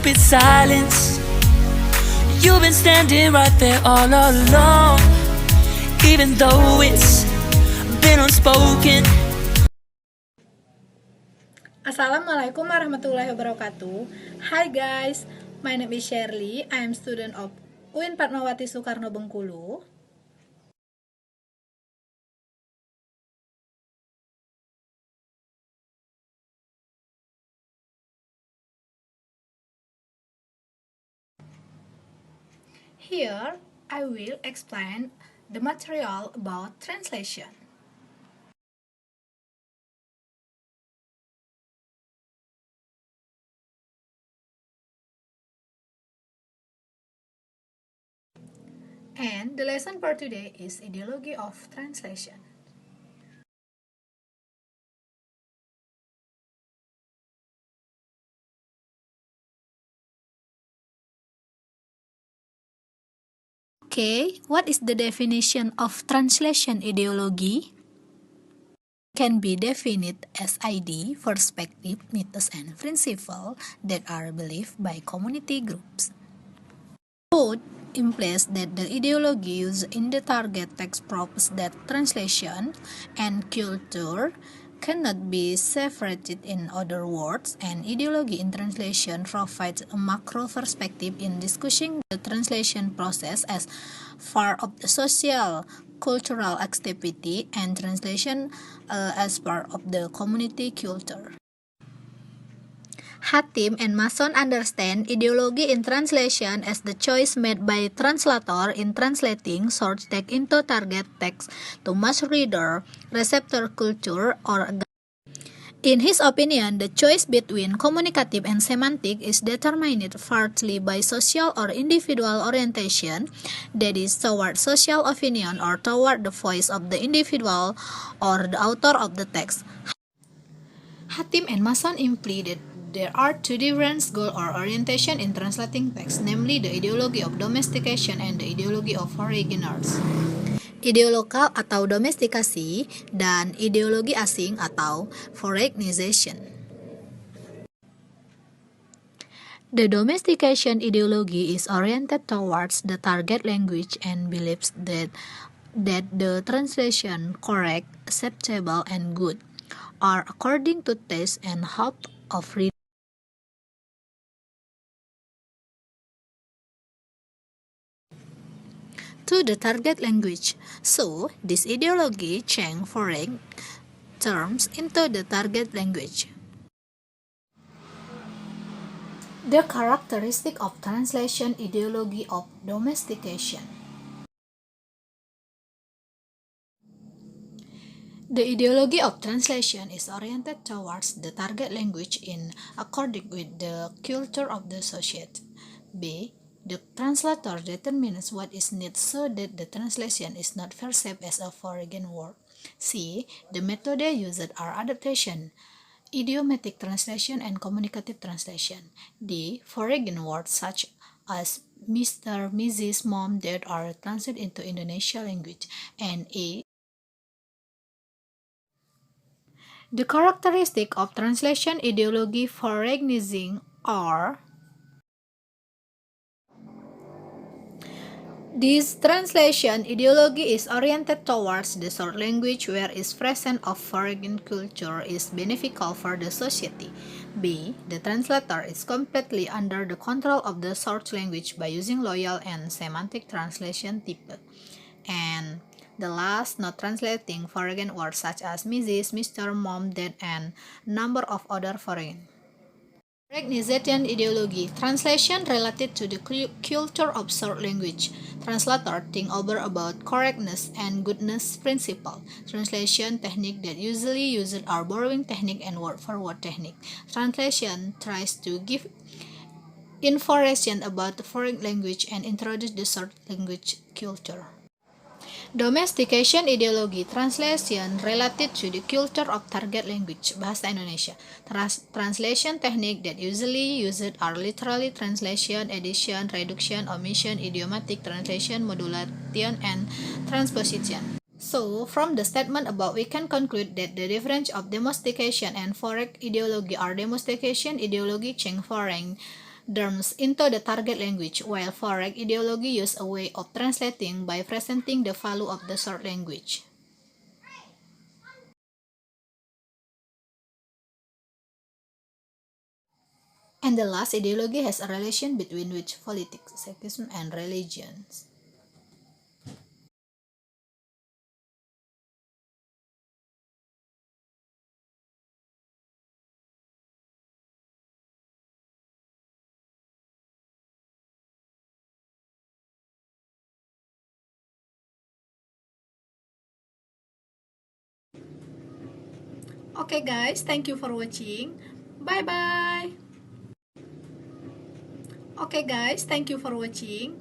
stupid silence. You've been standing right there all along, even though it's been unspoken. Assalamualaikum warahmatullahi wabarakatuh. Hi guys, my name is Shirley. I am student of UIN Fatmawati Soekarno Bengkulu. Here, I will explain the material about translation. And the lesson for today is ideology of translation. Okay, what is the definition of translation ideology? Can be defined as idea, perspective, mythos, and principle that are believed by community groups. Both implies that the ideology used in the target text proves that translation and culture cannot be separated. In other words, an ideology in translation provides a macro perspective in discussing the translation process as part of the social cultural activity and translation as part of the community culture. Hatim and Mason understand ideology in translation as the choice made by translator in translating source text into target text to mass reader, receptor culture, or in his opinion, the choice between communicative and semantic is determined partly by social or individual orientation, that is, toward social opinion or toward the voice of the individual or the author of the text. Hatim and Mason imply that there are two different goals or orientation in translating text, namely the ideology of domestication and the ideology of foreigners. Ideolokal atau domestikasi dan ideologi asing atau foreignization. The domestication ideology is oriented towards the target language and believes that the translation correct, acceptable, and good are according to taste and hope of reading. To the target language. So, this ideology change foreign terms into the target language. The characteristic of translation ideology of domestication. The ideology of translation is oriented towards the target language in accordance with the culture of the society. B. The translator determines what is needed so that the translation is not perceived as a foreign word. C. The methods used are adaptation, idiomatic translation, and communicative translation. D. Foreign words such as Mr., Mrs., Mom, Dad are translated into Indonesian language. And E. The characteristic of translation ideology foreignizing are: this translation ideology is oriented towards the source language where its presence of foreign culture is beneficial for the society. B. The translator is completely under the control of the source language by using loyal and semantic translation type. And the last, not translating foreign words such as Mrs., Mr., Mom, Dad, and number of other foreign. Foreignization ideology. Translation related to the culture of source language. Translator think over about correctness and goodness principle. Translation technique that usually used are borrowing technique and word for word technique. Translation tries to give information about the foreign language and introduce the source language culture. Domestication ideology. Translation related to the culture of target language. Bahasa Indonesia. Translation technique that usually used are literally translation, addition, reduction, omission, idiomatic translation, modulation, and transposition. So, from the statement above, we can conclude that the difference of domestication and foreign ideology are domestication ideology change foreign terms into the target language, while foreign ideology use a way of translating by presenting the value of the source language. And the last ideology has a relation between which politics, sexism, and religions. Okay guys, thank you for watching. Bye bye. Okay guys, thank you for watching.